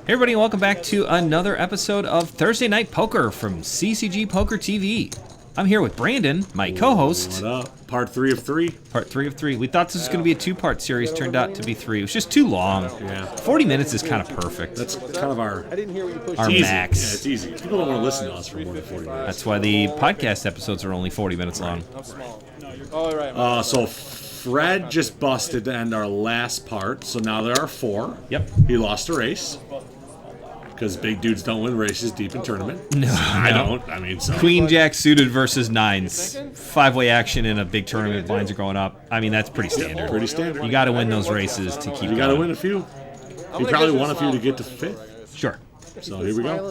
Hey everybody, and welcome back to another episode of Thursday Night Poker from CCG Poker TV. I'm here with Brandon, my co-host. What up? Part 3 of 3. Part 3 of 3. We thought this was going to be a 2-part series. Turned out to be 3. It was just too long. Yeah. 40 minutes is kind of perfect. That's kind of our max. Yeah, it's easy. People don't want to listen to us for more than 40 minutes. That's why the podcast episodes are only 40 minutes long. So Fred just busted to end our last part, so now there are 4. Yep. He lost a race. Because big dudes don't win races deep in tournament. No, I don't. I mean, so. Queen Jack suited versus 9s. 5-way action in a big tournament. Blinds are going up. I mean, that's pretty standard. Yeah, pretty standard. You got to win those races to keep going. You got to win a few. You probably won a few to get to 5th. Sure. So here we go.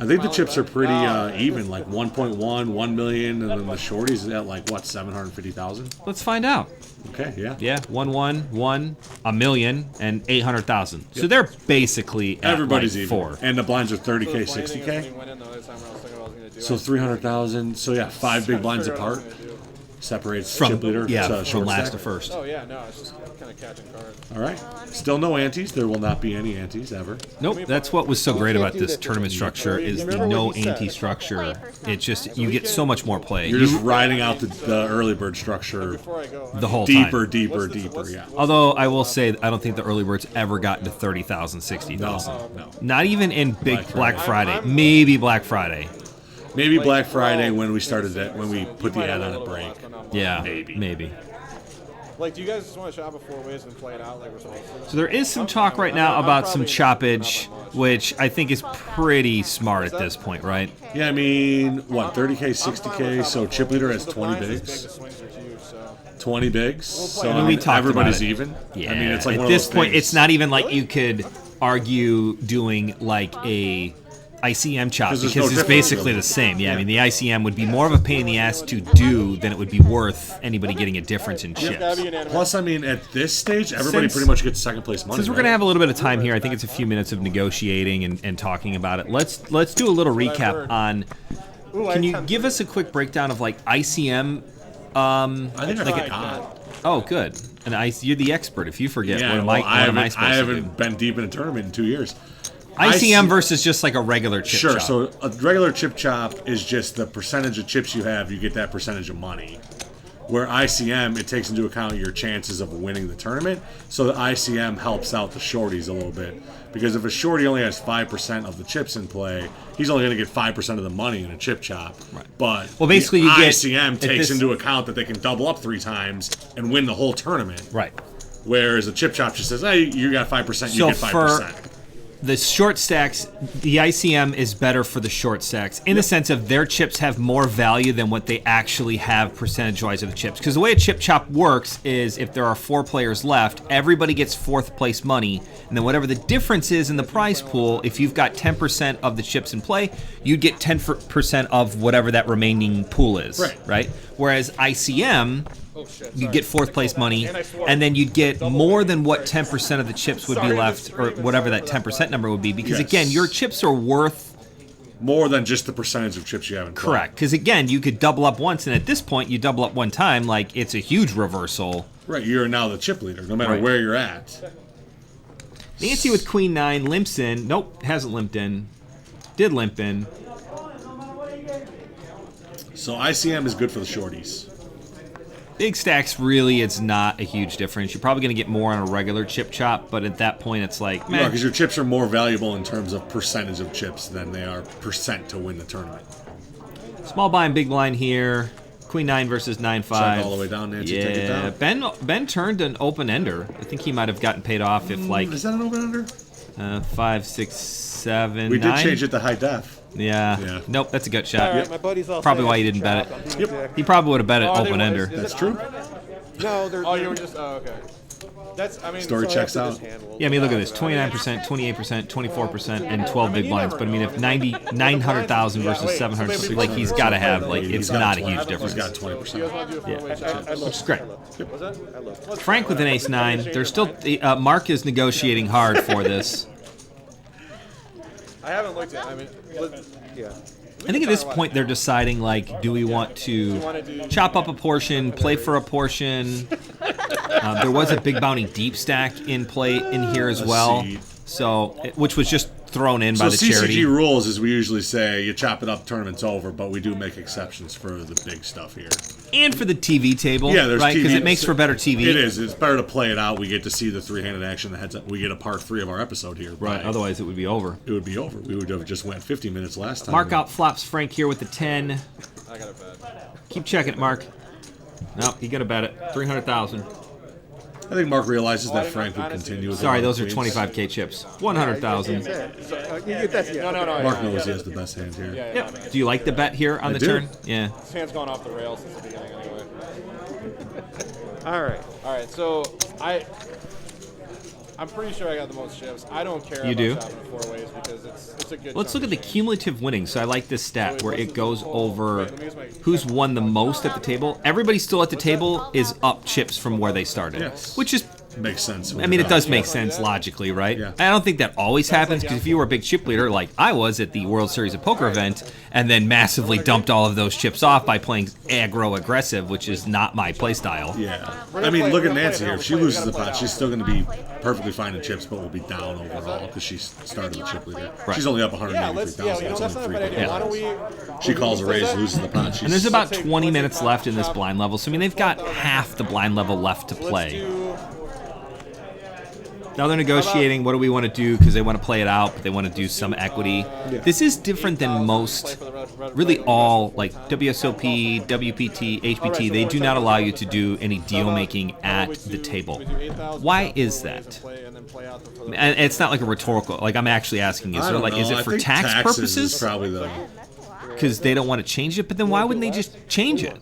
I think the chips are pretty even, like 1.1, 1 million, and then the shorties at like, what, 750,000? Let's find out. Okay, yeah. Yeah, 1, a million, and 800,000. So they're basically at everybody's like even. 4. And the blinds are 30K, 60K. So 300,000. So yeah, 5 big blinds apart. Separates chip leader to from last stack. to first. Oh yeah, no, it's just kind of catching cards. All right. Still no antes. There will not be any antes ever. Nope, that's what was so great about this tournament structure is the no ante structure. It's just, you get so much more play. You're just riding out the early bird structure The whole time. deeper, yeah. Although I will say, I don't think the early birds ever got into 30,000, 60,000. No. Not even in big Black Friday. Maybe Black Friday. Maybe Black Friday when we started that, when we put the ad on a break. Yeah, Maybe. Like, do you guys just want to shop it 4 ways and play it out like we're supposed to? So there is some talk right now about some choppage, which I think is pretty smart at this point, right? Yeah, I mean, what, 30K, 60K, so chip leader has 20 bigs. 20 bigs, so I mean, we talked everybody's about it. even. Yeah. I mean, it's like at one this of those point, things. it's not even like you could argue doing like a ICM chop Because because there's no it's difference, basically really. the same. Yeah, I mean, the ICM would be more of a pain in the ass to do than it would be worth anybody getting a difference in chips. Plus, I mean, at this stage, everybody Since- pretty much gets second place money. Since we're right? going to have a little bit of time here, I think it's a few minutes of negotiating and talking about it. Let's do a little recap on. Can you give us a quick breakdown of like ICM? I think I forgot. Oh, good. And you're the expert. If you forget, Yeah, what am well, I supposed I to do? haven't been deep in a tournament in 2 years. ICM versus just like a regular chip Sure, chop. so a regular chip chop is just the percentage of chips you have, you get that percentage of money. Where ICM, it takes into account your chances of winning the tournament. So the ICM helps out the shorties a little bit. Because if a shorty only has 5% of the chips in play, he's only going to get 5% of the money in a chip chop. Right. But Well, basically the you get- ICM if takes this- into account that they can double up 3 times and win the whole tournament. Right. Whereas a chip chop just says, hey, you got 5%, you So get 5%. for the short stacks, the ICM is better for the short stacks in the sense of their chips have more value than what they actually have percentage-wise of the chips. Because the way a chip chop works is if there are 4 players left, everybody gets 4th place money, and then whatever the difference is in the prize pool, if you've got 10% of the chips in play, you'd get 10% of whatever that remaining pool is. Right? Whereas ICM, you'd get 4th place money, and then you'd get more than what 10% of the chips would be left, or whatever that 10% number would be, because again, your chips are worth more than just the percentage of chips you have in play. correct. Because again, you could double up once, and at this point, you double up one time, like it's a huge reversal. Right, you're now the chip leader, no matter where you're at. Nancy with Queen 9 limps in. Nope, hasn't limped in. Did limp in. So ICM is good for the shorties. Big stacks, really, it's not a huge difference. You're probably going to get more on a regular chip chop, but at that point, it's like, No, man. because your chips are more valuable in terms of percentage of chips than they are percent to win the tournament. Small blind, big blind here. Queen 9 versus 9-5. Check all the way down, Nancy. Yeah, Take it down. Ben turned an open ender. I think he might have gotten paid off if like Is that an open under? 5, 6, 7, We 9. did change it to high def. Yeah. Nope, that's a gut shot. All right, my buddy's all Probably set. why you didn't bet it. Yep. He probably would have bet it Oh, they open were- ender. is That's it true. already? No, they're. Oh, you were just. Oh, okay. That's. I mean. Story so checks after out. this hand, we'll- Yeah, I mean, look at this: 29%, 28%, 24%, and 12 big blinds. But I mean, if 900,000 versus 700, like he's got to have like it's not a huge difference. He's got 20%. Which is great. Frank with an ace 9. There's still Mark is negotiating hard for this. I haven't looked at. I mean, yeah. I think at this point they're deciding, like, do we want to chop up a portion, play for a portion? There was a big bounty deep stack in play in here as well. which was just thrown in by the CCG charity. rules is we usually say you chop it up, tournament's over, but we do make exceptions for the big stuff here. And for the TV table, Yeah, there's right? Because TV. it makes for better TV. It is. It's better to play it out. We get to see the three-handed action. The heads up. We get a part 3 of our episode here. Right. Otherwise, it would be over. It would be over. We would have just went 50 minutes last time. Mark out flops Frank here with the 10. I got a bet. Keep checking it, Mark. No, you got to bet it. 300,000. I think Mark realizes that Frank would continue. With Sorry, the those are queens. 25K chips. 100,000. No. Mark knows he has the best hand here. Yeah. Do you like the bet here on I the do. turn? Yeah. This hand's gone off the rails since the beginning anyway. All right. So I'm pretty sure I got the most chips. I don't care You about do? shopping 4 ways because it's a good. Let's look at chunk the of change. cumulative winnings. So I like this stat where it goes over who's won the most at the table. Everybody still at the table is up chips from where they started, Yes. which is, Makes sense. I mean, it does make sense logically, right? Yeah. I don't think that always happens because if you were a big chip leader like I was at the World Series of Poker event and then massively dumped all of those chips off by playing aggro aggressive, which is not my play style. Yeah. I mean, look at Nancy here. If she loses the pot, she's still going to be perfectly fine in chips, but will be down overall because she started the chip leader. Right. She's only up Yeah, 183,000. that's not a bad idea. Why don't we? She calls a raise, loses the pot. She's And there's about 20 minutes left in this blind level, so I mean they've got half the blind level left to play. Now they're negotiating. What do we want to do? Because they want to play it out, but they want to do some equity. This is different than most, really all, like WSOP, WPT, HPT. They do not allow you to do any deal making at the table. Why is that? And it's not like a rhetorical. Like I'm actually asking you. I So don't like, know. is it I for think tax taxes purposes? Is probably the. Because they don't want to change it. But then why wouldn't they just change it?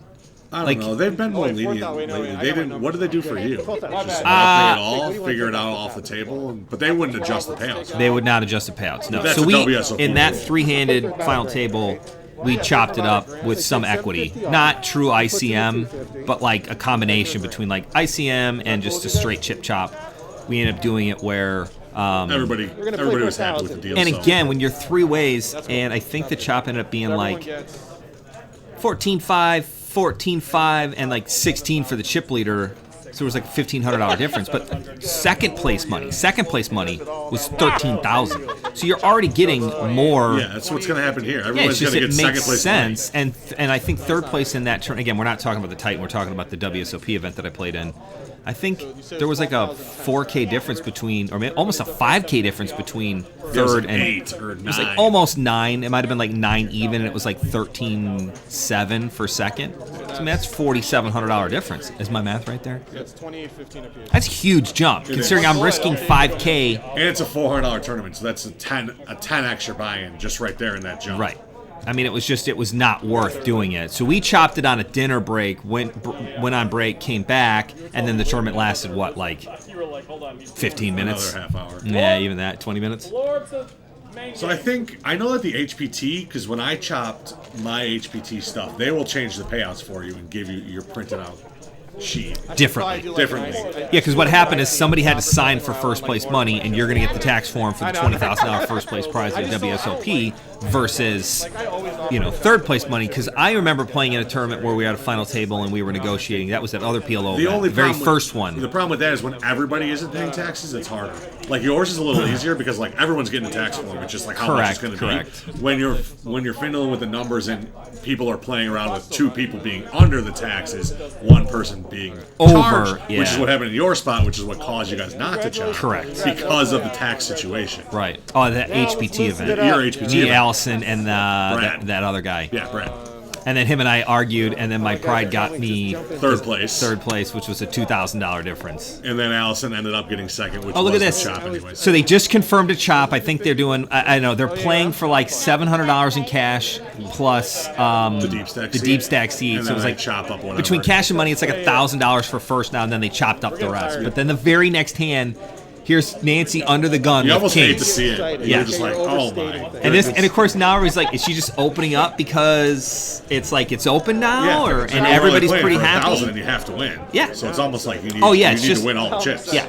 I don't Like- know. They've been more wait, lenient 4,000, wait, no, lately. wait, I They got my didn't. What did they do for you? Just not play it all, figure it out off the table, but they wouldn't adjust the payouts. They would not adjust the payouts. No. That's So a we, WSOP in that rule. three-handed final table, we chopped it up with some equity. Not true ICM, but like a combination between like ICM and just a straight chip chop. We ended up doing it where. Everybody was happy with the deal. And so. again, when you're 3 ways, and I think the chop ended up being like 14-5, 14-5, and like 16 for the chip leader. So it was like a $1,500 difference. But second place money was $13,000. So you're already getting more. Yeah, that's what's going to happen here. Yeah, it's Everyone's just going to it get second makes place sense, and I think third place in that turn. Again, we're not talking about the Titan. We're talking about the WSOP event that I played in. I think there was like a 4K difference between, or maybe almost a 5K difference between third and 8 or 9. It was like almost 9. It might have been like 9 even, and it was like 13.7 for second. So I mean that's $4,700 difference. Is my math right there? It's 28.15 apiece. That's a huge jump considering I'm risking 5K. And it's a $400 tournament, so that's a 10 extra buy-in just right there in that jump. Right. I mean, it was not worth doing it. So we chopped it on a dinner break, went on break, came back, and then the tournament lasted, what, like 15 minutes? Another half hour. Yeah, even that, 20 minutes? So I know that the HPT, because when I chopped my HPT stuff, they will change the payouts for you and give you your printed out sheet. Differently. Differently. Yeah, because what happened is somebody had to sign for first place money, and you're going to get the tax form for the $20,000 first place prize of WSOP versus, third place money. Because I remember playing in a tournament where we had a final table and we were negotiating. That was that other PLO event, the very problem first one. The problem with that is when everybody isn't paying taxes, it's harder. Like yours is a little easier because like everyone's getting a tax form. It's just like how much it's going to be. When you're fiddling with the numbers and people are playing around with 2 people being under the taxes, 1 person being Over, charged, yeah. which is what happened in your spot, which is what caused you guys not to chop. Correct. Because of the tax situation. Right. Oh, that HPT event. Your HPT Me, event. Allison, and Brad. that other guy. Yeah, Brad. And then him and I argued, and then my pride got me Third place, which was a $2,000 difference. and then Allison ended up getting second, which Oh, look was at the this. chop anyways. So they just confirmed a chop. I think they're doing, I know, they're playing for like $700 in cash plus the deep stack seed. deep stack seed. And So it was then like they chop up whatever. between cash and money, it's like $1,000 for first now, and then they chopped up the rest. But then the very next hand, here's Nancy under the gun You with almost hate kings. to see it. Yeah. You're just like, oh my. And of course now everybody's like, is she just opening up because it's like it's open now, Yeah, or it's and not everybody's really pretty playing for happy? 1,000 and you have to win. Yeah. So it's almost like you need, Oh, yeah, you it's need just- to win all the chips. Yeah.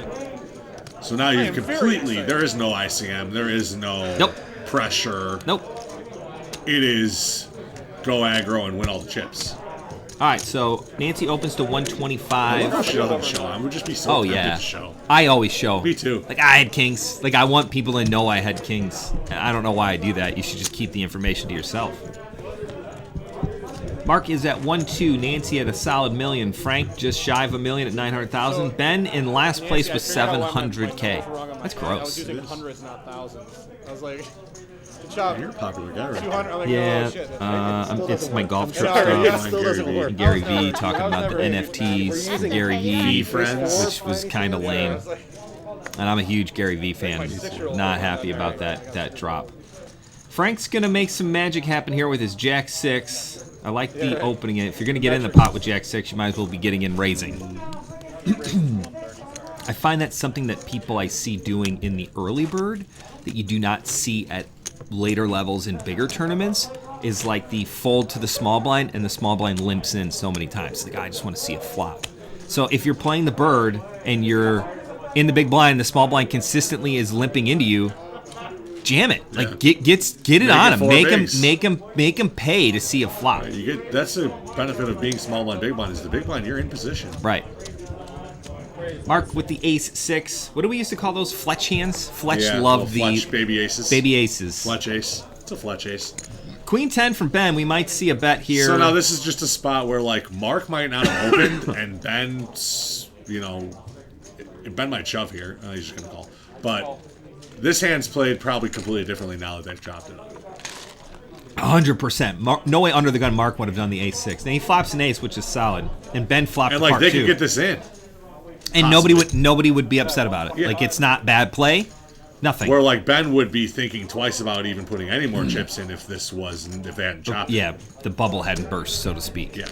So now you completely, there is no ICM, there is no Nope. pressure. Nope. It is go aggro and win all the chips. All right, so Nancy opens to I love 125. how she doesn't show. I would just be so Oh, tempted yeah. to show. I always show. Me too. Like, I had kings. Like, I want people to know I had kings. And I don't know why I do that. You should just keep the information to yourself. Mark is at 1-2. Nancy at a solid million. Frank just shy of a million at 900,000. Ben in last place with 700K. That's I was gross. using hundreds, not thousands. I was like, good job. You're a popular guy right 200. now. I'm like, Yeah, oh, shit, that's it's my golf trip Sorry, stuff. it still doesn't work. Gary V talking about the NFTs from Gary V, friends. which was kind of lame. And I'm a huge Gary V fan. Not happy about that drop. Frank's gonna make some magic happen here with his Jack 6. I like the opening. If you're gonna get in the pot with Jack 6, you might as well be getting in raising. I find that's something that people I see doing in the early bird that you do not see at later levels in bigger tournaments is like the fold to the small blind, and the small blind limps in so many times. Like, I just want to see a flop. So if you're playing the bird and you're in the big blind, the small blind consistently is limping into you, jam it. Like, get it on him. Make him pay to see a flop. You get that's the benefit of being small blind, big blind is the big blind. You're in position. Right. Mark with the ace 6. What do we used to call those? Fletch hands? Fletch loved the Fletch baby aces. baby aces. Fletch ace. It's a Fletch ace. Queen 10 from Ben. We might see a bet here. So now this is just a spot where like Mark might not have opened and Ben, Ben might shove here. He's just gonna call. But this hand's played probably completely differently now that they've chopped it up. 100%. No way under the gun Mark would have done the ace 6. Then he flops an ace, which is solid. And Ben flopped And the like part they two. could get this in. And nobody would be upset about it. Yeah. Like, it's not bad play. Nothing. Where like Ben would be thinking twice about even putting any more chips in if they hadn't chopped it. Yeah, the bubble hadn't burst, so to speak. Yeah.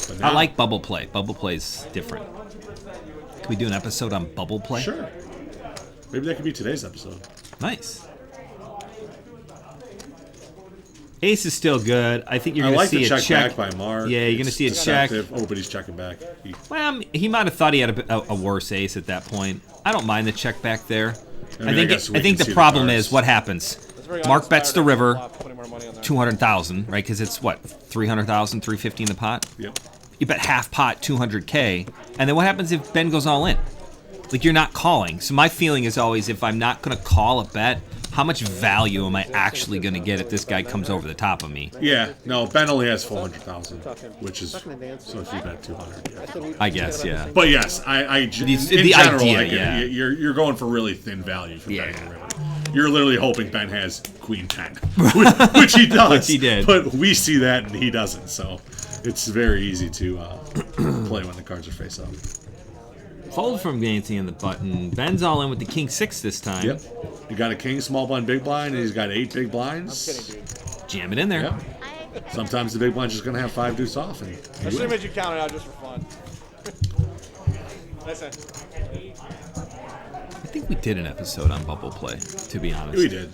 But I now- like bubble play. Bubble play's different. Can we do an episode on bubble play? Sure. Maybe that could be today's episode. Nice. Ace is still good. I think you're I going like to see the a check back by Mark. Yeah, you're going to see a check. Deceptive. Oh, but he's checking back. Well, he might have thought he had a worse ace at that point. I don't mind the check back there. I guess we I think can see the the problem cards. is what happens. Mark bets the river, 200,000, right? Because it's what, 300,000, 350 in the pot. Yep. You bet half pot, 200K, and then what happens if Ben goes all in? Like, you're not calling. So my feeling is always, if I'm not going to call a bet, how much value am I actually going to get if this guy comes over the top of me? Yeah. No, Ben only has 400,000, which is so if you bet 200. Yeah. I guess, yeah. But yes, in the general, idea, I get yeah. it. You're going for really thin value for Yeah. betting the river. You're literally hoping Ben has Queen 10, which he does. Which he did. But we see that and he doesn't, so it's very easy to play when the cards are face up. Fold from Nancy in the button. Ben's all in with the king 6 this time. Yep. You got a king, small blind, big blind, and he's got 8 big blinds. Jam it in there. Yep. Sometimes the big blind's just going to have 5 deuce off. And I should have made you count it out just for fun. Listen. I think we did an episode on bubble play, to be honest. we did.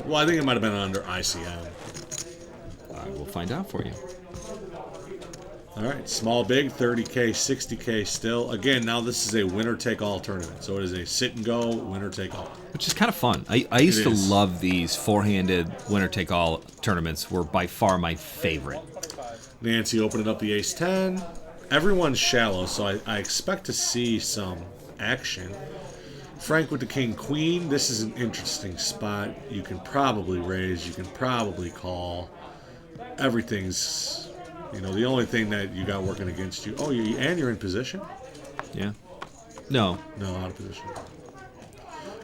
Well, I think it might have been under ICM. I will find out for you. All right, small, big, 30K, 60K still. Again, now this is a winner-take-all tournament. So it is a sit-and-go, winner-take-all. Which is kind of fun. I used to is. love these four-handed winner-take-all tournaments. Were by far my favorite. Nancy opening up the ace-10. Everyone's shallow, so I expect to see some action. Frank with the king-queen. This is an interesting spot. You can probably raise. You can probably call. Everything's... the only thing that you got working against you. Oh, and you're in position? Yeah. No. No, out of position.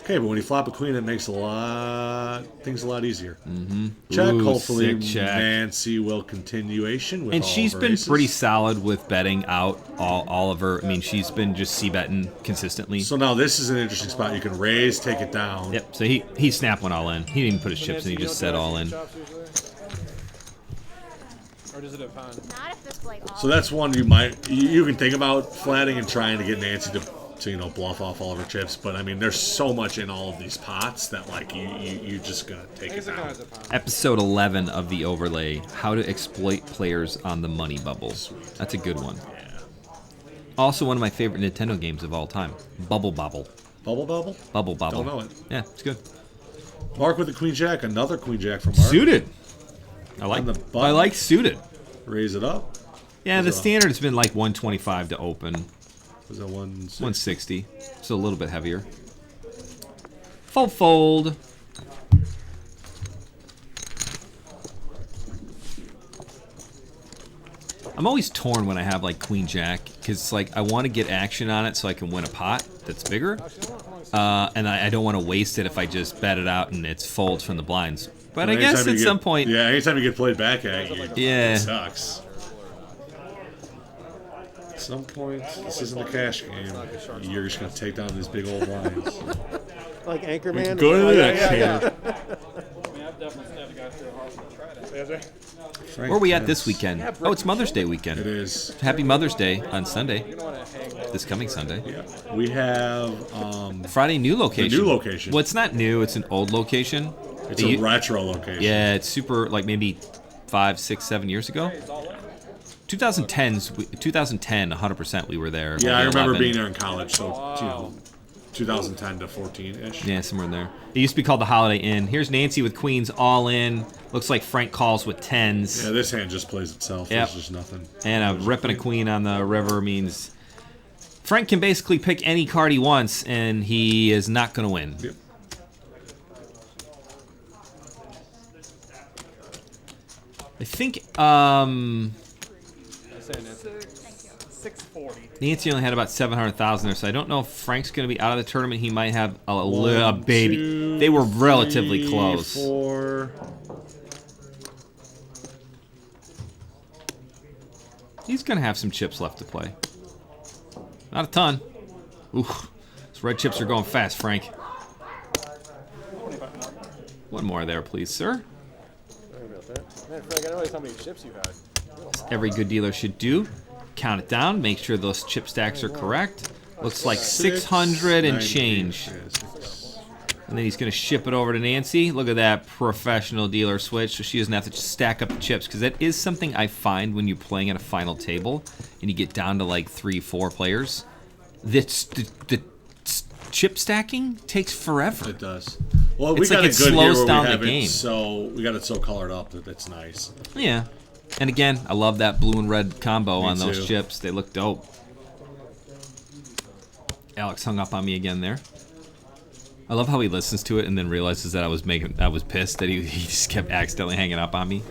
Okay, but when you flop a queen, it makes things a lot easier. Mm-hmm. Check. Ooh, Hopefully, sick check. Nancy will continuation with And all she's of her been aces. pretty solid with betting out all of her. I mean, she's been just c-betting consistently. So now this is an interesting spot. You can raise, take it down. Yep. So he snapped one all in. He didn't even put his chips in. He just set all in. Or does it depend? Not if it's like all. So that's one you can think about flatting and trying to get Nancy to bluff off all of her chips. But I mean, there's so much in all of these pots that like you just gonna take it down. Episode 11 of the overlay: How to exploit players on the money bubble. That's a good one. Yeah. Also, one of my favorite Nintendo games of all time: Bubble Bobble. Bubble bubble. Bubble Bobble. Don't know it. Yeah, it's good. Mark with the queen jack. Another queen jack from Mark. Suited. I like On the I button. like suited. Raise it up. Yeah, the standard has been like 125 to open. Was that 160? So a little bit heavier. Fold. I'm always torn when I have like Queen Jack because it's like I want to get action on it so I can win a pot that's bigger, and I don't want to waste it if I just bet it out and it's folds from the blinds. But I guess at some point, yeah, anytime you get played back at you, yeah, it sucks. At some point, this isn't a cash game. You're just gonna take down these big old blinds. Like Anchorman. Go to the next hand. Where are we at this weekend? Oh, it's Mother's Day weekend. It is. Happy Mother's Day on Sunday. This coming Sunday. Yeah. We have Friday new location. the new location. Well, it's not new. It's an old location. It's a retro location. Yeah, it's super, like maybe 5, 6, 7 years ago. 2010, 100% we were there. Yeah, I remember 11. being there in college, so 2010 to 14-ish. Yeah, somewhere in there. It used to be called the Holiday Inn. Here's Nancy with queens all in. Looks like Frank calls with tens. Yeah, this hand just plays itself. Yep. There's just nothing. And a rip and a queen on the river means Frank can basically pick any card he wants, and he is not going to win. Yep. I think 640. Nancy only had about 700,000 there, so I don't know if Frank's going to be out of the tournament. He might have a baby. 2, They were relatively 3, close. 4. He's going to have some chips left to play. Not a ton. Ooh, those red chips are going fast, Frank. One more there, please, sir. Sorry about that. Man, Frank, I didn't realize how many chips you had. Every good dealer should do. Count it down. Make sure those chip stacks are correct. Looks like 600 and change. And then he's going to ship it over to Nancy. Look at that professional dealer switch, so she doesn't have to just stack up the chips. Because that is something I find when you're playing at a final table and you get down to like 3, 4 players. The chip stacking takes forever. It does. Well, It's we got like a it good slows here where down we the have game. it so we got it so colored up that it's nice. Yeah. And again, I love that blue and red combo on those too. chips. They look dope. Alex hung up on me again there. I love how he listens to it and then realizes that I was pissed that he just kept accidentally hanging up on me.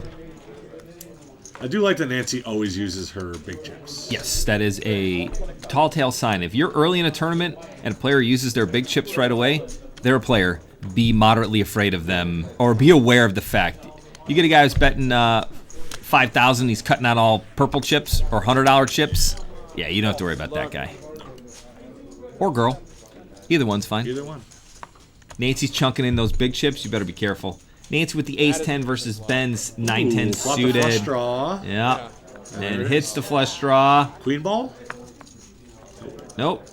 I do like that Nancy always uses her big chips. Yes, that is a tall tale sign. If you're early in a tournament and a player uses their big chips right away, they're a player. Be moderately afraid of them, or be aware of the fact. You get a guy who's betting 5,000, he's cutting out all purple chips or $100 chips. Yeah, you don't have to worry about that guy. Or girl. Either one's fine. Either one. Nancy's chunking in those big chips. You better be careful. Nancy with the ace-10 versus Ben's 9-10 Flop the flush suited. draw. Yeah. There And it hits is. the flush draw. Queen ball? Nope.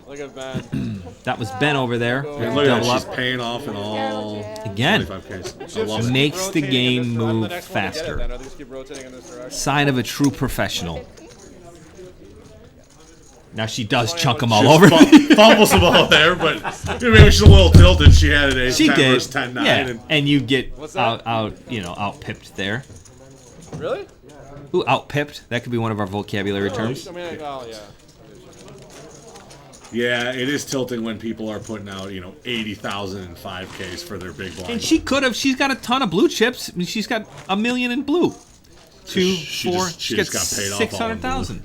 Look at Ben. That was Ben over there. And look at Double that, she's up. paying off in all Again. 25Ks. I love it. Makes the Rotating game in this- I'm the move next one to get it faster. then. I'll just keep rotating in this direction. Sign of a true professional. Now she does chunk them all She over. fumbles the ball there, but maybe she's a little tilted. She had it She 10 did. versus 10-9. Yeah. And you get What's that? out pipped there. Really? Ooh, out pipped. That could be one of our vocabulary terms. I mean, oh, yeah. Yeah, it is tilting when people are putting out, 80,000 and 5Ks for their big blind. And she could have. She's got a ton of blue chips. I mean, she's got $1 million in blue. 2, She 4. just She got gets paid off all in 600,000.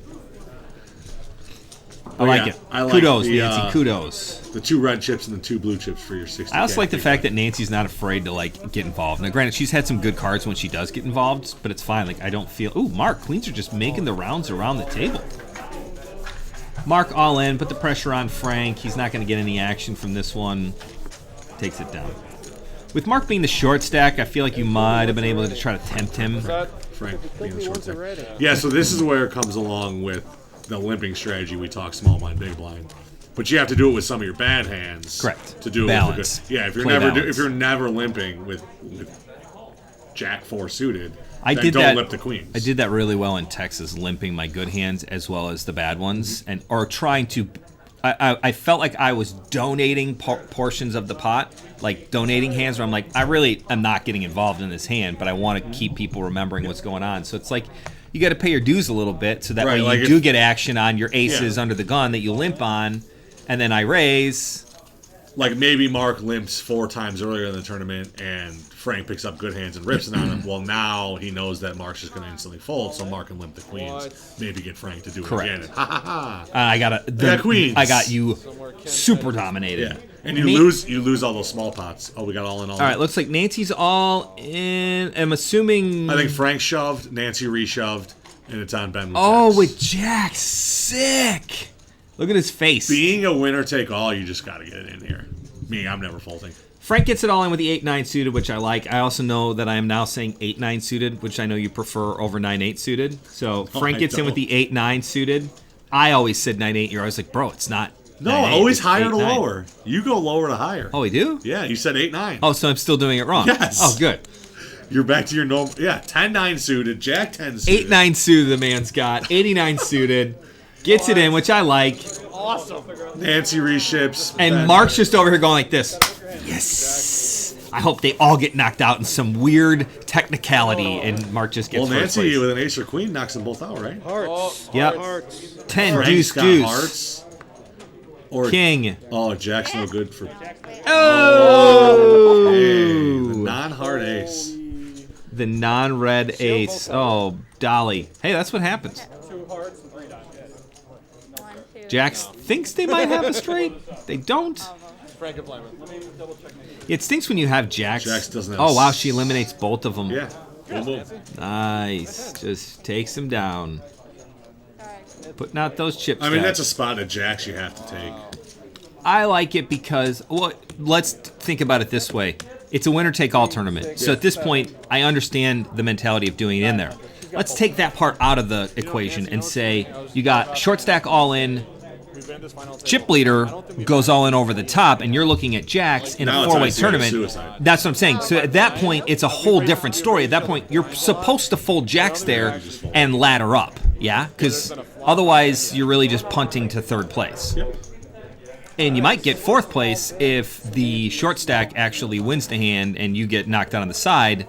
I Oh, like yeah. it. I like Kudos, the, Nancy. Kudos. The 2 red chips and the 2 blue chips for your 60K. I also like the fact that Nancy's not afraid to get involved. Now, granted, she's had some good cards when she does get involved, but it's fine. Like I don't feel. Ooh, Mark, queens are just making the rounds around the table. Mark all in, put the pressure on Frank. He's not going to get any action from this one. Takes it down. With Mark being the short stack, I feel like you might have been able to try to tempt him. Frank being the short stack. Yeah, so this is where it comes along with the limping strategy. We talk small blind, big blind, but you have to do it with some of your bad hands. Correct. To do it Balance. with the good. Yeah, Play balance. if you're never limping with Jack 4 suited, I then did don't that. limp the queens. I did that really well in Texas, limping my good hands as well as the bad ones, or trying to. I felt like I was donating portions of the pot, like donating hands. Where I'm like, I really am not getting involved in this hand, but I want to keep people remembering what's going on. So it's like you got to pay your dues a little bit, so that Right, way like you if- do get action on your aces Yeah. under the gun that you limp on, and then I raise. Like maybe Mark limps 4 times earlier in the tournament, and Frank picks up good hands and rips it on him. Well, now he knows that Mark's just going to instantly fold, so Mark can limp the queens. What? Maybe get Frank to do Correct. it again. And ha ha ha. I got queens. I got you Somewhere Ken super said- dominated. Yeah, and you lose all those small pots. Oh, we got all in all. All right, looks like Nancy's all in. I'm assuming. I think Frank shoved, Nancy reshoved, and it's on Ben. Oh, Jacks. with Jack, sick. Look at his face. Being a winner take all, you just got to get it in here. Me, I'm never folding. Frank gets it all in with the 8-9 suited, which I like. I also know that I am now saying 8-9 suited, which I know you prefer over 9-8 suited. So Frank I gets in with don't. the 8-9 suited. I always said 9-8. You're always like, bro, it's not. No, 9-8, always it's higher to 8-9. lower. You go lower to higher. Oh, we do? Yeah, you said 8-9. Oh, so I'm still doing it wrong. Yes. Oh, good. You're back to your normal. Yeah, 10-9 suited, Jack 10 suited. 8-9 suited the man's got. 89 suited. Gets it in, which I like. Awesome. Nancy reships. And Ben- Mark's just over here going like this. Yes. I hope they all get knocked out in some weird technicality, and Mark just gets Well, first Nancy place. with an ace or queen knocks them both out, right? Hearts. Yep. Hearts. 10, Frank's deuce, got deuce. hearts. Or King. Oh, Jack's no good for. Oh! Hey, the non-hard ace. The non-red ace. Oh, Dolly. Hey, that's what happens. 2 hearts and 3 diamonds. 1, 2. Jax thinks they might have a straight. They don't. Frank can play with. It stinks when you have Jax. Jax doesn't have Oh, wow, she eliminates both of them. Yeah. Boom, boom. Nice. Just takes them down. Putting out those chips. I mean, that's a spot at Jack's you have to take. I like it because, well, let's think about it this way. It's a winner-take-all tournament. So at this point, I understand the mentality of doing it in there. Let's take that part out of the equation and say you got short stack all in, chip leader goes all in over the top, and you're looking at Jacks in Now a it's four-way ICM tournament. suicide. That's what I'm saying. So at that point, it's a whole different story. At that point, you're supposed to fold Jacks there and ladder up, yeah? Because otherwise, you're really just punting to third place. Yep. And you might get fourth place if the short stack actually wins the hand and you get knocked out on the side,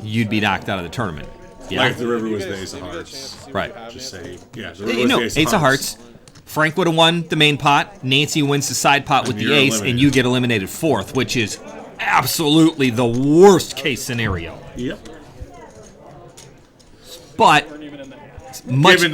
you'd be knocked out of the tournament. Yeah, Like if the river was the ace of hearts. right. Just say, yeah. The river You was know, the ace of hearts. Frank would have won the main pot. Nancy wins the side pot with And the you're ace, and eliminated. you get eliminated fourth, which is absolutely the worst case scenario. Yep. But much Given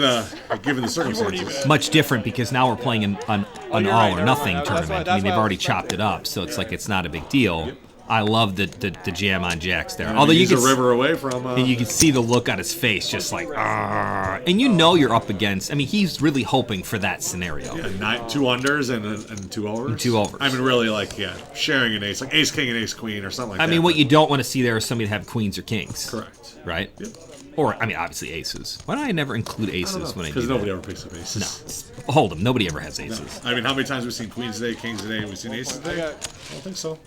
the circumstances. much different because now we're playing an all right, or never nothing mind. That's tournament. why- I mean, they've that's why I already was chopped it up, so it's like it's not a big deal. I love the jam on Jacks there. And Although you he's can a river away from. and you can see the look on his face, just like, "Arr." And you know you're up against. I mean, he's really hoping for that scenario. yeah, 2 unders and 2 overs. And 2 overs. I mean, really, like, sharing an ace, like ace king and ace queen or something like that. I mean, what but- you don't want to see there is somebody to have queens or kings. Correct. Right? Yep. Or, I mean, obviously aces. Why do I never include aces when I do Because nobody that? ever picks up aces. Hold them. Nobody ever has aces. I mean, how many times have we seen queens today, kings today, and we've seen aces today? I got- don't think so.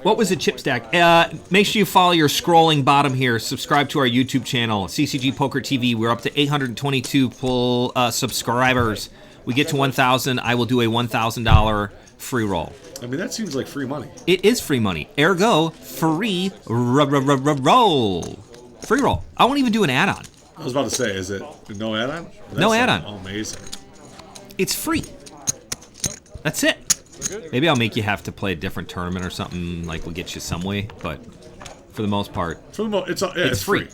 What was the chip stack? Make sure you follow your scrolling bottom here. Subscribe to our YouTube channel, CCG Poker TV. We're up to 822 subscribers. We get to 1,000. I will do a $1,000 free roll. I mean, that seems like free money. It is free money. Ergo, free roll. Free roll. I won't even do an add-on. I was about to say, is it no add-on? No That's add-on. Amazing. It's free. That's it. Maybe I'll make you have to play a different tournament or something. Like we'll get you some way, but for the most part, For the it's free. free.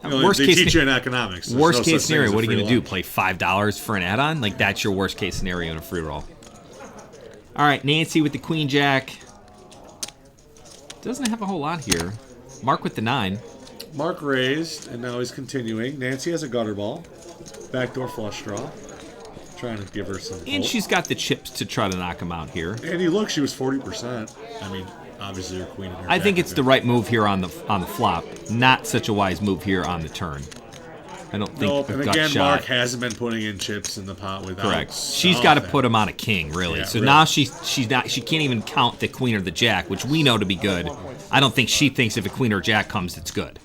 You know, Worst they case teach sce- you in economics. There's worst no case such thing scenario, as a what are you free going to do? lunch. Play $5 for an add-on? Like that's your worst case scenario in a free roll. All right, Nancy with the queen jack. Doesn't have a whole lot here. Mark with the 9. Mark raised, and now he's continuing. Nancy has a gutter ball. Backdoor flush draw. Trying to give her some And hope. she's got the chips to try to knock him out here. And look, she was 40%. I mean, obviously her queen and her I think jack it's are the good. right move here on the flop. Not such a wise move here on the turn. I don't think Nope, a and gut again, shot. Mark hasn't been putting in chips in the pot without. Correct. She's got to something. put him on a king, really. Yeah, so really. now she's not. She can't even count the queen or the jack, which we know to be good. I don't think she thinks if a queen or jack comes, it's good.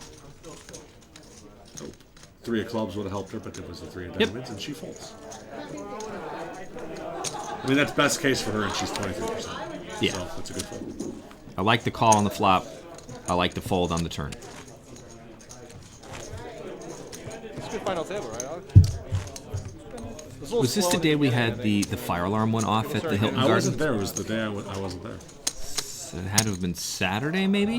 3 of clubs would have helped her, but it was a 3 of Yep. diamonds, and she folds. I mean, that's best case for her, and she's 23%. Yeah. So that's a good fold. I like the call on the flop. I like the fold on the turn. a good final table, right, Alex? Was this the day we had the fire alarm went off at the Hilton I Garden? wasn't there. It was the day I wasn't there. It had to have been Saturday, maybe?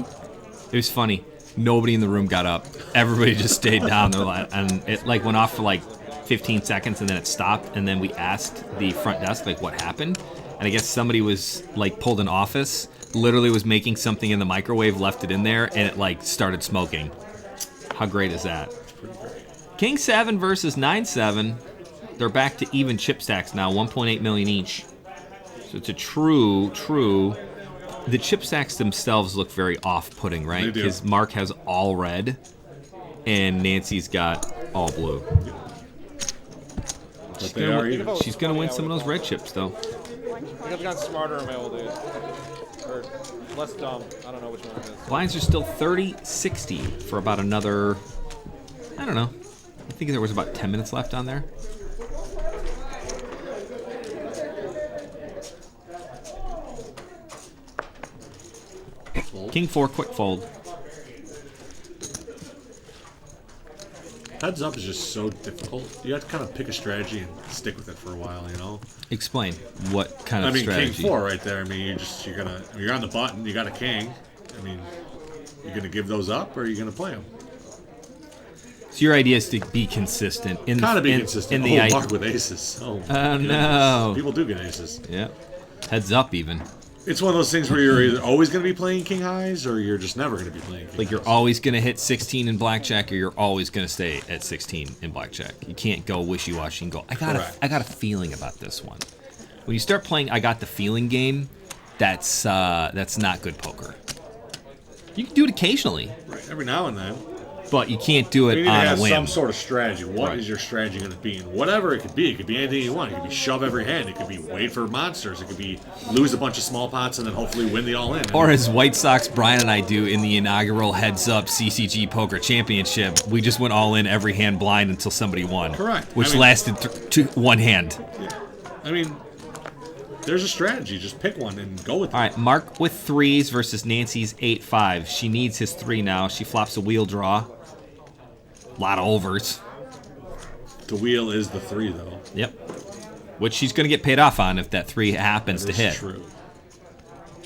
It was funny. Nobody in the room got up. Everybody just stayed down. And it like went off for like 15 seconds, and then it stopped. And then we asked the front desk like what happened. And I guess somebody was like pulled in office, literally was making something in the microwave, left it in there, and it like started smoking. How great is that? King 7 versus 9-7. They're back to even chip stacks now, 1.8 million each. So it's a true. The chip stacks themselves look very off-putting, right? They do. Because Mark has all red, and Nancy's got all blue. But they are even. She's gonna win some of those red chips, though. I think I've gotten smarter in my old days. Or less dumb. I don't know which one it is. Blinds are still 30-60 for about another, I don't know. I think there was about 10 minutes left on there. King 4, quick fold. Heads up is just so difficult. You have to kind of pick a strategy and stick with it for a while, you know. Explain what kind of I mean, strategy. King 4 right there. I mean, you're on the button. You got a king. I mean, you're gonna give those up, or are you gonna play them? So your idea is to be consistent in Gotta be in, consistent. in the Mark with aces. Oh no. goodness. People do get aces. Yeah, heads up even. It's one of those things where you're either always going to be playing king highs, or you're just never going to be playing king Like you're highs. always gonna hit 16 in blackjack, or you're always gonna stay at 16 in blackjack. You can't go wishy-washy and go, I got a feeling about this one. When you start playing I got the feeling game, that's not good poker. You can do it occasionally, Right, every now and then. but you can't do You it need to on a have whim. some sort of strategy. What Right. is your strategy going to be? And whatever it could be. It could be anything you want. It could be shove every hand. It could be wait for monsters. It could be lose a bunch of small pots and then hopefully win the all-in. Or as White Sox Brian and I do in the inaugural Heads Up CCG Poker Championship, we just went all in every hand blind until somebody won. Correct. Which I mean- lasted one hand. I mean, there's a strategy. Just pick one and go with it. All right, Mark with 3s versus Nancy's 8-5. She needs his 3 now. She flops a wheel draw. A lot of overs. The wheel is the 3, though. Yep. Which she's going to get paid off on if that 3 happens to This hit. is true.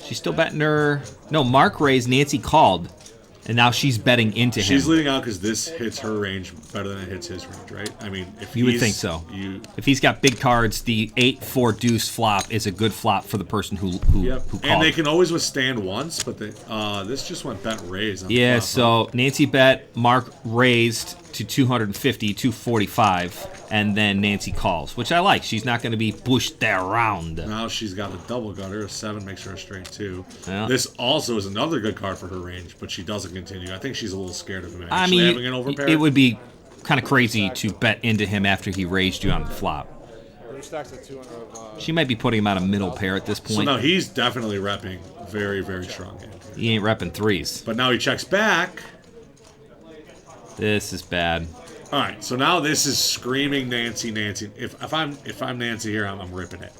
She's still betting her. No, Mark raised, Nancy called, and now she's betting into him. She's leading out because this hits her range better than it hits his range, right? I mean, if You would he's- think so. If he's got big cards, the 8-4 deuce flop is a good flop for the person who Yep. called. And they can always withstand once, but this just went bet raise. On the Yeah, flop, so Nancy bet, Mark raised to 250, 245, and then Nancy calls, which I like. She's not going to be pushed around. Now she's got a double gutter. A 7 makes her a straight 2. Yeah. This also is another good card for her range, but she doesn't continue. I think she's a little scared of him I actually having mean, an overpair. it would be kind of crazy to bet into him after he raised you on the flop. Your stacks at 200 of, She might be putting him on a middle pair at this So point. now he's definitely repping very, very strong hand. He ain't repping 3s. But now he checks back. This is bad. All right, so now this is screaming Nancy. If I'm Nancy here, I'm ripping it.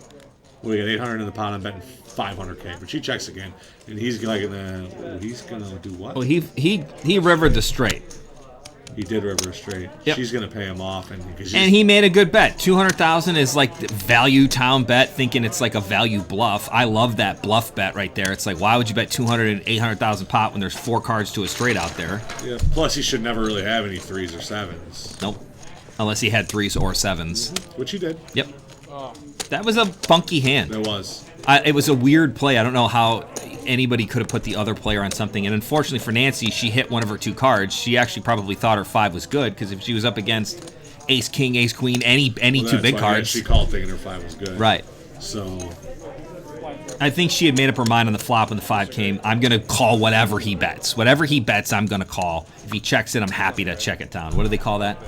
We got 800 in the pot. I'm betting 500K, but she checks again, and he's like, he's gonna do what? Well, he rivered the straight. He did river straight. Yep. She's gonna pay him off, and And he made a good bet. 200,000 is like the value town bet, thinking it's like a value bluff. I love that bluff bet right there. It's like, why would you bet 200 and 800,000 pot when there's 4 cards to a straight out there? Yeah. Plus, he should never really have any 3s or 7s, Nope. Unless he had 3s or 7s. which he did. Yep. That was a funky hand. There was. It was a weird play. I don't know how anybody could have put the other player on something. And unfortunately for Nancy, she hit one of her 2 cards. She actually probably thought her 5 was good, because if she was up against ace, king, ace, queen, any Well, 2 that's big why, cards. She called thinking her 5 was good. Right. So I think she had made up her mind on the flop when the 5 came. I'm going to call whatever he bets. Whatever he bets, I'm going to call. If he checks it, I'm happy to check it down. What do they call that?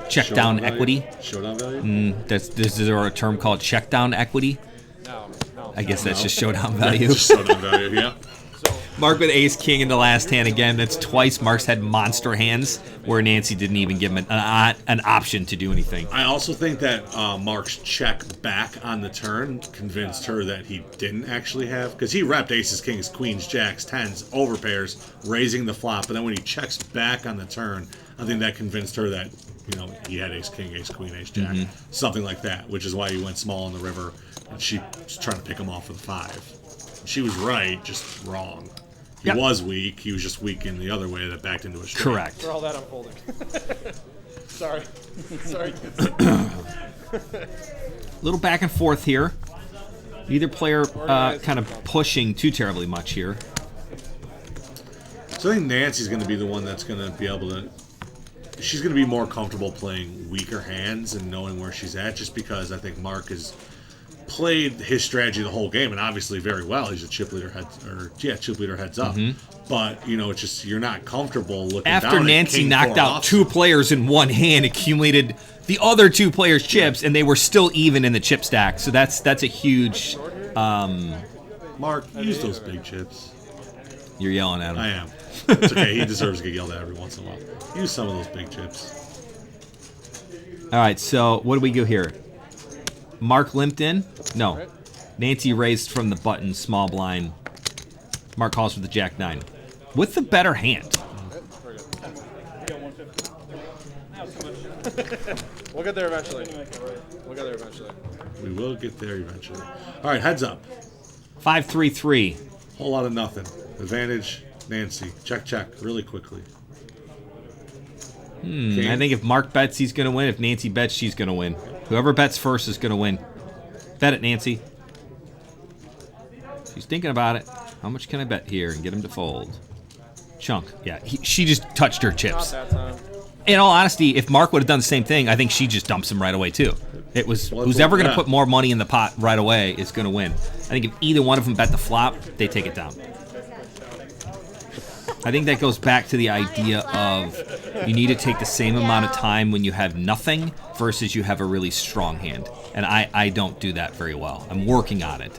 Check showdown down value? equity? Showdown value. Is there a term called check down equity? no. I guess that's just showdown value. Just showdown value. Yeah. Mark with ace king in the last hand again. That's twice Mark's had monster hands where Nancy didn't even give him an option to do anything. I also think that Mark's check back on the turn convinced her that he didn't actually have, because he repped aces, kings, queens, jacks, 10s, overpairs, raising the flop. But then when he checks back on the turn, I think that convinced her that you know, he had ace king, ace queen, ace jack, something like that, which is why he went small on the river, and she was trying to pick him off with a 5. She was right, just wrong. He was weak. He was just weak in the other way that backed into a straight. Correct. For all that unfolding. Sorry. Sorry. Little back and forth here. Neither player kind of pushing too terribly much here. So I think Nancy's going to be the one that's going to be able to... She's going to be more comfortable playing weaker hands and knowing where she's at, just because I think Mark has played his strategy the whole game, and obviously very well. He's a chip leader heads up. But, you know, it's just you're not comfortable looking down After at Nancy king knocked four out offsuit. 2 players in one hand, accumulated the other 2 players' chips, and they were still even in the chip stack. So that's a huge... Mark, use those big chips. You're yelling at him. I am. It's okay. He deserves to get yelled at every once in a while. Use some of those big chips. All right, so what do we go here? Mark limped in? No. Nancy raised from the button, small blind. Mark calls with the jack 9. With the better hand. We'll get there eventually. We'll get there eventually. We will get there eventually. All right, heads up. 5-3-3. Whole lot of nothing. Advantage, Nancy. Check, check, really quickly. I think if Mark bets, he's going to win. If Nancy bets, she's going to win. Whoever bets first is going to win. Bet it, Nancy. She's thinking about it. How much can I bet here and get him to fold? Chunk. Yeah, she just touched her Not chips. that time. In all honesty, if Mark would have done the same thing, I think she just dumps him right away, too. It was who's ever going to put more money in the pot right away is going to win. I think if either one of them bet the flop, they take it down. I think that goes back to the idea of you need to take the same amount of time when you have nothing versus you have a really strong hand. And I don't do that very well. I'm working on it.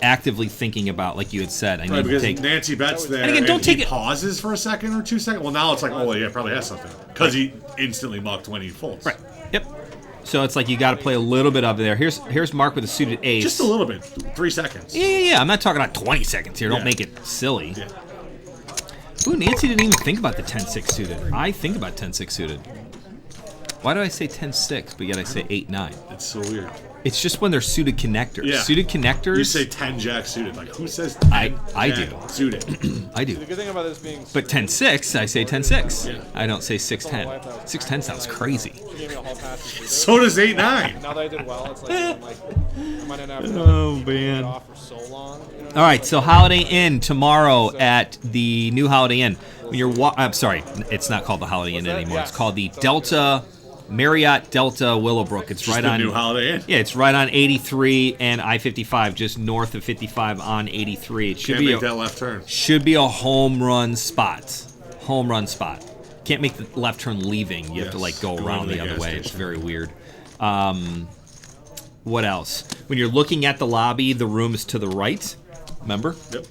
Actively thinking about, like you had said, I need to Because take... Nancy bets there, And again, don't he take it- pauses for a second or 2 seconds. Well, now it's like, oh, yeah, probably has something. Because he instantly mucked when he folds. Right. Yep. So it's like you got to play a little bit of it there. Here's Mark with a suited ace. Just a little bit. 3 seconds. Yeah. I'm not talking about 20 seconds here. Don't Yeah. make it silly. Yeah. Ooh, Nancy didn't even think about the 10-6 suited. I think about 10-6 suited. Why do I say 10-6, but yet I say 8-9? It's so weird. It's just when they're suited connectors. Yeah. Suited connectors. You say 10 jack suited. Like, who says 10 I jack do. suited? I do. The good thing about this being... But 10-6, I say 10-6. Yeah. I don't say 6-10. 6-10 sounds crazy. She gave me a whole pass. So does 8-9. Now that I did well, it's like, I might not have Oh, to man. off for so long. You know? All right, so Holiday Inn tomorrow at the new Holiday Inn. When you're I'm sorry, it's not called the Holiday Inn that? anymore. Yeah. It's called the Delta Marriott Delta Willowbrook. It's Just right the on new Holiday Inn. Yeah, it's right on 83 and I-55, just north of 55 on 83. It should Can't be make that left turn. should be a home run spot. Home run spot. Can't make the left turn leaving. You have to Yes, like go go around into the the other gas way. It's station. very weird. What else? When you're looking at the lobby, the room is to the right. Remember? Yep.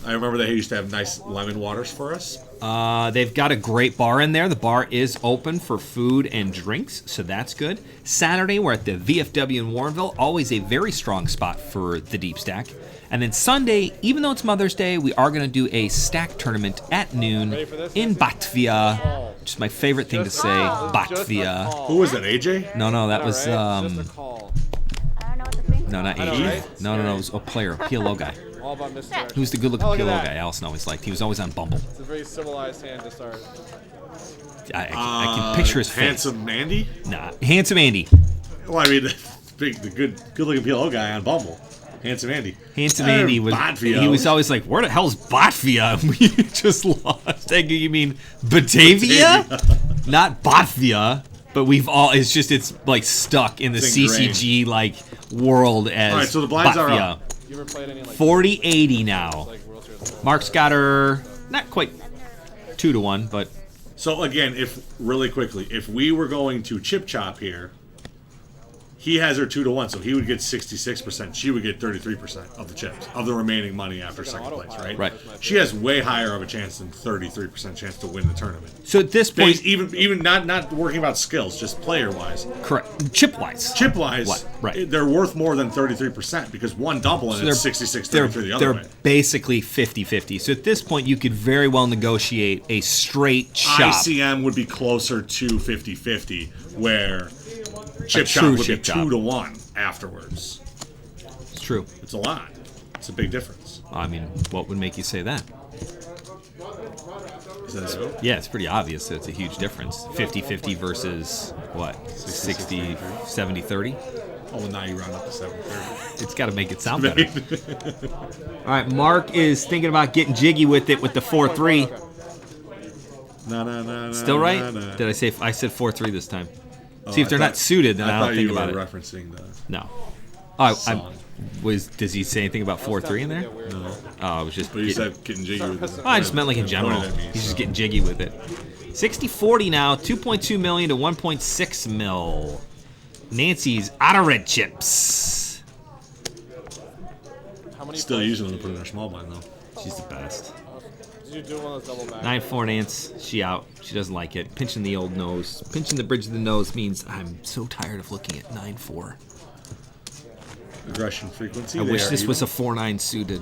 I remember they used to have nice lemon waters for us. They've got a great bar in there. The bar is open for food and drinks, so that's good. Saturday, we're at the VFW in Warrenville. Always a very strong spot for the deep stack. And then Sunday, even though it's Mother's Day, we are going to do a stack tournament at noon Ready for this, in Nancy? Batvia. Which is my favorite thing to say, Batvia. Who was that, AJ? No, that All was right, just a call. I don't know what to think. no, not I know, AJ. right? No, it was a player, a PLO guy. All about misdirection. Who's the good-looking Oh, look at PLO that. guy Allison always liked. He was always on Bumble. It's a very civilized hand to start. I can picture his face. Handsome Andy? Nah, handsome Andy. Well, I mean, the good-looking PLO guy on Bumble. Handsome Andy. Handsome Andy was. Batvia. He was always like, "Where the hell's Batvia?" We just lost. You mean Batavia? Not Batvia. But we've all. It's like stuck in the It's CCG like world as. All right, so the blinds are Batvia. up. You ever played any like 40-80 now. like World Series? Mark's got her not quite 2-1, but So again, if we were going to chip chop here, he has her 2-1, so he would get 66%. She would get 33% of the chips, of the remaining money after second place, right? Right. She has way higher of a chance than 33% chance to win the tournament. So at this point, Even not working about skills, just player-wise. correct, chip-wise. Chip-wise, Right. they're worth more than 33% because one double and it's 66-33 the other way. They're basically 50-50. So at this point, you could very well negotiate a straight chop. ICM would be closer to 50-50, where chip true chop would chip be chop. 2-1 afterwards. It's true. It's a lot. It's a big difference. I mean, what would make you say that? Is that so? Yeah, it's pretty obvious that it's a huge difference. 50-50 versus, what, 60, 70, 30? Oh, well, now you round up to 730. It's got to make it sound better. All right, Mark is thinking about getting jiggy with it with the 4-3. No. Still right? Did I say? I said 4-3 this time. See, if they're not suited, then I don't think about it. I thought you were referencing the No. Oh, song. Does he say anything about 4-3 in there? No. Oh, I was just. But you said getting jiggy with it. Oh, I just meant like in What general. did that mean? He's just getting jiggy with it. 60-40 now, 2.2 million to 1.6 mil. Nancy's out of red chips. How many Still plays using them did to put in their small blind, though. She's the best. Did you do one of those double back? 9-4 Nance. She out. She doesn't like it. Pinching the old nose. Pinching the bridge of the nose means I'm so tired of looking at 9-4. Aggression frequency. I they wish are this was a even. 4-9 suited.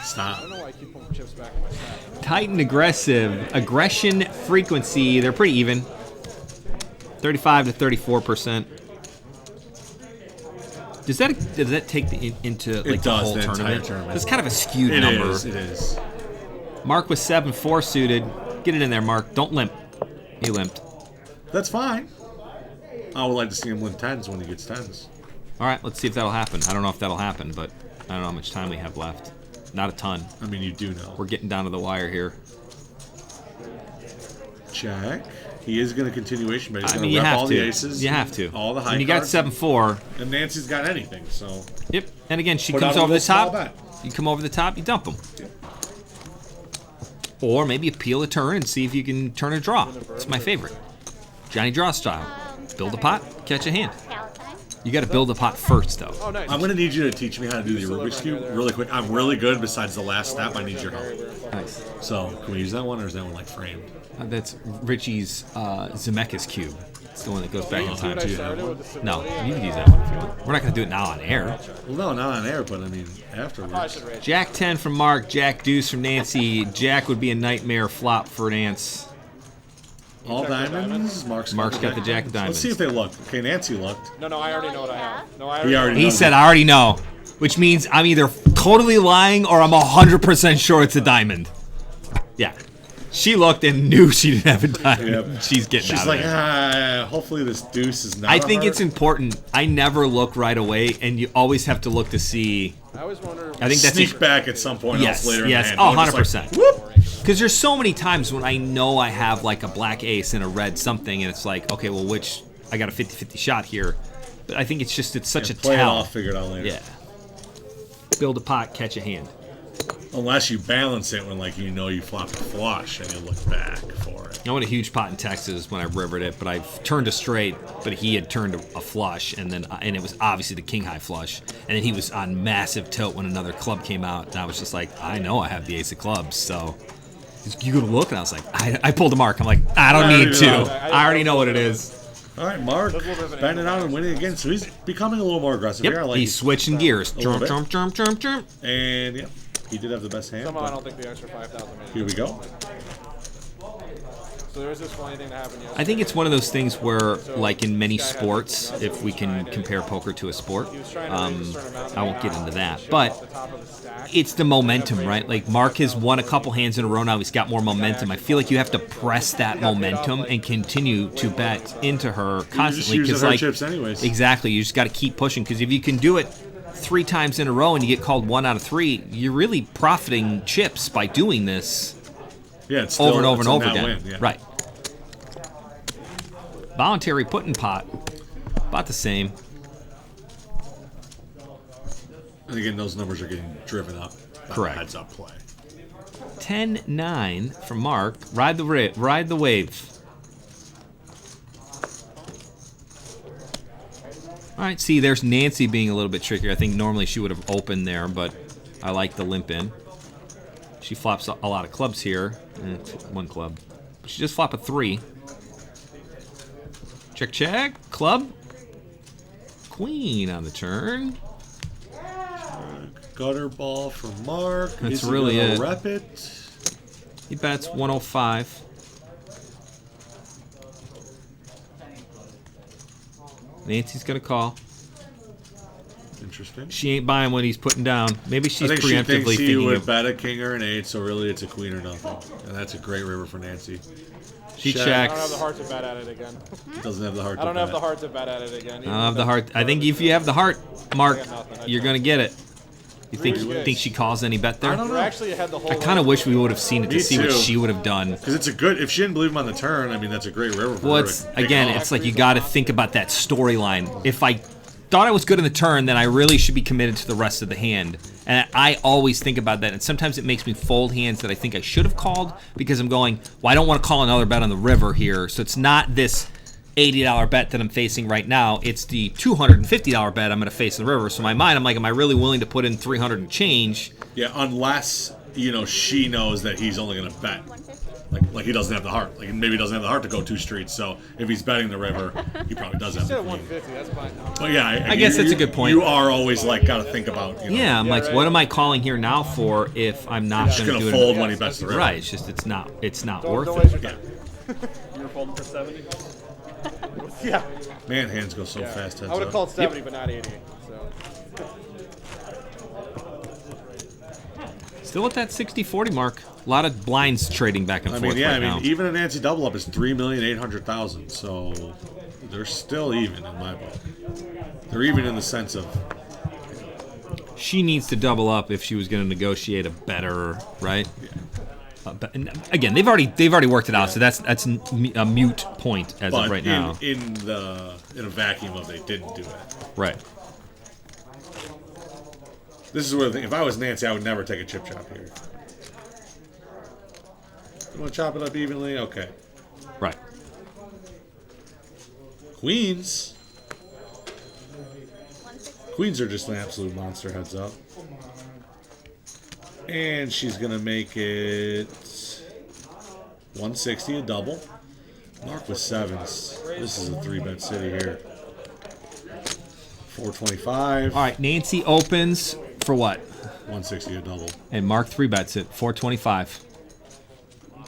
Stop. I don't know why I keep putting chips back in my stack. Tight and aggressive. Aggression frequency. They're pretty even. 35 to 34%. Does that take into like It the does, whole the entire tournament? tournament. It's kind of a skewed It number. is. It is. Mark was 7-4 suited. Get it in there, Mark. Don't limp. He limped. That's fine. I would like to see him win 10s when he gets 10s. All right, let's see if that'll happen. I don't know if that'll happen, but I don't know how much time we have left. Not a ton. I mean, you do know. We're getting down to the wire here. Check. He is going to continuation, but he's I going mean, to you rep have all to. the aces. You have to. All the high When you got cards. 7-4. And Nancy's got anything, so. Yep. And again, she Put comes out a over the little small top. bet. You come over the top, you dump them. Or maybe appeal a turn and see if you can turn a draw. It's my favorite. Johnny Draw style. Build a pot, catch a hand. Palatine. You got to build a pot first, though. Oh, nice. I'm going to need you to teach me how to do the Rubik's Cube really quick. I'm really good. Besides the last step, I need your help. Nice. So, can we use that one, or is that one like framed? That's Richie's Zemeckis cube. It's the one that goes back in time. When I started with the No, stability, you can use that one if you want. We're not going to do it now on air. Well, no, not on air, but I mean I afterwards. should rage. Jack 10 from Mark, Jack Deuce from Nancy. Jack would be a nightmare flop for Nance. All diamonds. Mark's got the jack of diamonds. Let's see if they look. Okay, Nancy looked. No, I already know what I have. No, I He already He knows said, it. I already know. Which means I'm either totally lying or I'm 100% sure it's a diamond. Yeah. She looked and knew she didn't have a diamond. Yep. She's getting She's out like, of there. hopefully this deuce is not. I think a it's heart. important. I never look right away, and you always have to look to see. I always wonder. I think that's Sneak back at some point Yes, else later yes. in the hand. Oh, Don't just like, 100%. whoop. Because there's so many times when I know I have like a black ace and a red something, and it's like, okay, well, which I got a 50-50 shot here. But I think it's such a Play it tell. off, figure it out later. Yeah. Build a pot, catch a hand. Unless you balance it when like you know you flopped a flush and you look back for it. I won a huge pot in Texas when I rivered it, but I turned a straight, but he had turned a flush, and it was obviously the king high flush, and then he was on massive tilt when another club came out, and I was just like, I know I have the ace of clubs, so you gonna look, and I was like, I pulled a mark. I'm like, I don't need to. I already know what it is. All right, Mark, bending out and winning again, so he's becoming a little more aggressive here. I Yep, like he's it. switching gears. little bit. Jump, jump, jump, jump. And yeah, he did have the best hand. Somehow I but don't think the extra 5,000 made it. Here we go. So there was this funny thing that happened yesterday. I think it's one of those things where, like in many sports, if we can compare poker to a sport, He was trying to raise a certain amount I won't get into that. off But the top of the stack. it's the momentum, right? Like Mark has won a couple hands in a row now. He's got more momentum. I feel like you have to press that momentum and continue to bet into her constantly. using her like, chips anyways. Exactly. You just got to keep pushing because if you can do it 3 times in a row and you get called 1 out of 3, you're really profiting chips by doing this Yeah, it's still, over and over it's and a over net again. win, yeah. Right. Voluntary put-in pot, about the same. And again, those numbers are getting driven up by Correct. the heads-up play. 10-9 from Mark. Ride the wave. All All right, see, there's Nancy being a little bit trickier. I think normally she would have opened there, but I like the limp in. She flops a lot of clubs here. One club. She just flop a 3. Check, check. Club. Queen on the turn. Gutter ball for Mark. That's really it. Rep it. He bets 105. Nancy's gonna call. Interesting. She ain't buying what he's putting down. Maybe she's I think she preemptively thinks he thinking would of. bet a king or an 8, so really it's a queen or nothing. And that's a great river for Nancy. She Check. I don't have checks. the heart to bet at it again. Doesn't have the heart I don't to have bet. the heart to bet at it again. I don't have the heart. I think if you have the heart, Mark, I got nothing. you're gonna get it. You think Really? she calls any bet there? I don't You know. actually had the whole. I kind of wish we would have seen it to Me see what too. she would have done. Because it's a good, if she didn't believe him on the turn, I mean, that's a great river for Well, her. it's to pick again, off. it's like you got to think about that storyline. If I thought I was good in the turn, then I really should be committed to the rest of the hand. And I always think about that. And sometimes it makes me fold hands that I think I should have called because I'm going, well, I don't want to call another bet on the river here. So it's not this $80 bet that I'm facing right now. It's the $250 bet I'm going to face in the river. So in my mind, I'm like, am I really willing to put in 300 and change? Yeah, unless, she knows that he's only going to bet. 150. Like he doesn't have the heart. Like maybe he doesn't have the heart to go 2 streets. So if he's betting the river, he probably does have Instead the of queen. 150, that's fine. But yeah, I guess that's a good point. You are always like got to think about. Yeah, I'm like, right. what am I calling here now for if I'm not Just going to gonna do it? fold when he bets the river. Right, it's just it's not worth Don't it. waste your time. You were folding for 70? Yeah. Man, hands go so Yeah. fast. Heads I would have up. called 70, but not 80. So. Still at that 60-40 mark. A lot of blinds trading back and I forth mean, yeah, right now. even a Nancy double up is 3,800,000. So they're still even in my book. They're even in the sense of She needs to double up if she was going to negotiate a better, right? And again, they've already worked it out, so that's a mute point as but of right now. in a vacuum of they didn't do it. Right. This is where the thing. If I was Nancy, I would never take a chip chop here. You want to chop it up evenly? Okay. Right. Queens. 160. Queens are just an absolute monster, heads up. And she's going to make it 160, a double. Mark with 7s. This is a 3-bet city here. 425. All right, Nancy opens for what? 160, a double. And Mark 3-bets it, 425.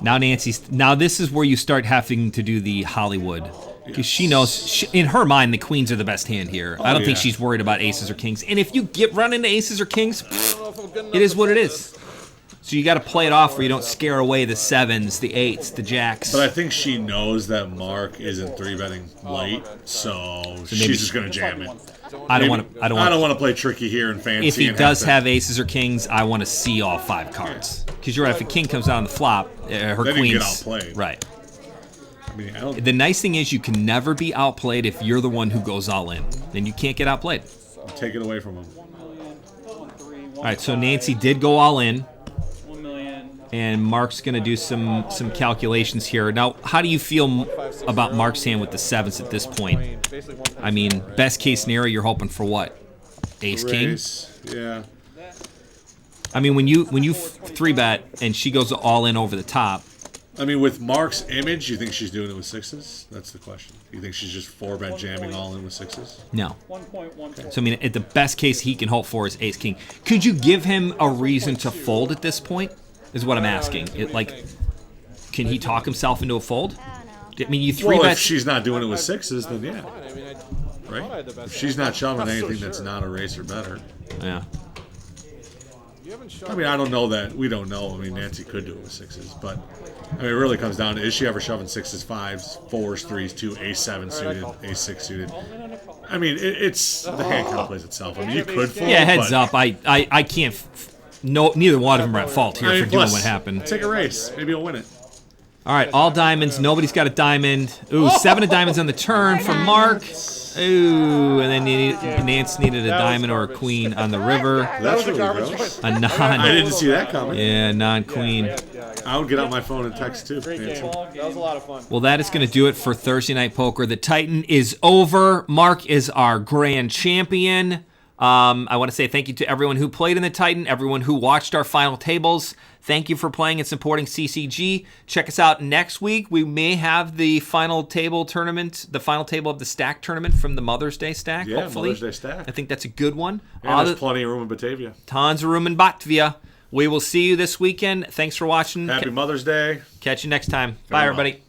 Now now this is where you start having to do the Hollywood. Because she knows, in her mind, the queens are the best hand here. I don't think yeah. she's worried about aces or kings. And if you run into aces or kings, it is what it is. So you got to play it off where you don't scare away the 7s, the 8s, the jacks. But I think she knows that Mark isn't 3-betting light, so she's just going to jam it. I don't want to play tricky here and fancy. If he and does to- have aces or kings, I want to see all 5 cards. Because you're right, if a king comes out on the flop, her Then you queens. get outplayed. Right. I mean, I don't, The nice thing is you can never be outplayed if you're the one who goes all in. Then you can't get outplayed. take it away from him. All right, so Nancy did go all in, 1 million. and Mark's going to do some calculations here. Now, how do you feel about Mark's hand with the 7s at this point? Basically 150. I mean, best case scenario, you're hoping for what? Ace king? Raise, yeah. I mean, when you 3-bet and she goes all in over the top, I mean, with Mark's image, you think she's doing it with 6s? That's the question. You think she's just 4-bet jamming all in with 6s? no. 1.14. So, I mean, at the best case he can hope for is ace king. Could you give him a reason to fold at this point? Is what I'm asking. Can he talk himself into a fold? I mean, you 3-bet. Well, if she's not doing it with 6s, then yeah, Fine. I mean, I thought I right? had the best If she's not shoving I'm not so anything that's sure. not a race or better. Yeah. You haven't shown I mean, I don't know that. We don't know. I mean, Nancy could do it with 6s, but I mean, it really comes down to, is she ever shoving 6s, 5s, 4s, 3s, 2, ace-7 suited, ace-6 suited? I mean, it's the hand kind of plays itself. I mean, you could fold, Yeah, heads but, up. I can't. No, neither one of them are at fault here I mean, for doing plus, what happened. Take a race. Maybe you'll win it. All right, all diamonds. Nobody's got a diamond. Ooh, 7 of diamonds on the turn for Mark. Ooh, and then Nance needed a That was diamond or a garbage. queen on the river. That's was a really garbage gross. choice. A I non. didn't see that coming. Yeah, non-queen. Yeah, I got it. I would get out my phone and text too. Great game. Nancy. That was a lot of fun. Well, that is going to do it for Thursday Night Poker. The Titan is over. Mark is our grand champion. I want to say thank you to everyone who played in the Titan, everyone who watched our final tables. Thank you for playing and supporting CCG. Check us out next week. We may have the final table tournament, the final table of the stack tournament from the Mother's Day stack, Yeah, hopefully. Mother's Day stack. I think that's a good one. And there's plenty of room in Batavia. Tons of room in Batvia. We will see you this weekend. Thanks for watching. Happy Mother's Day. Catch you next time. Bye, on. everybody.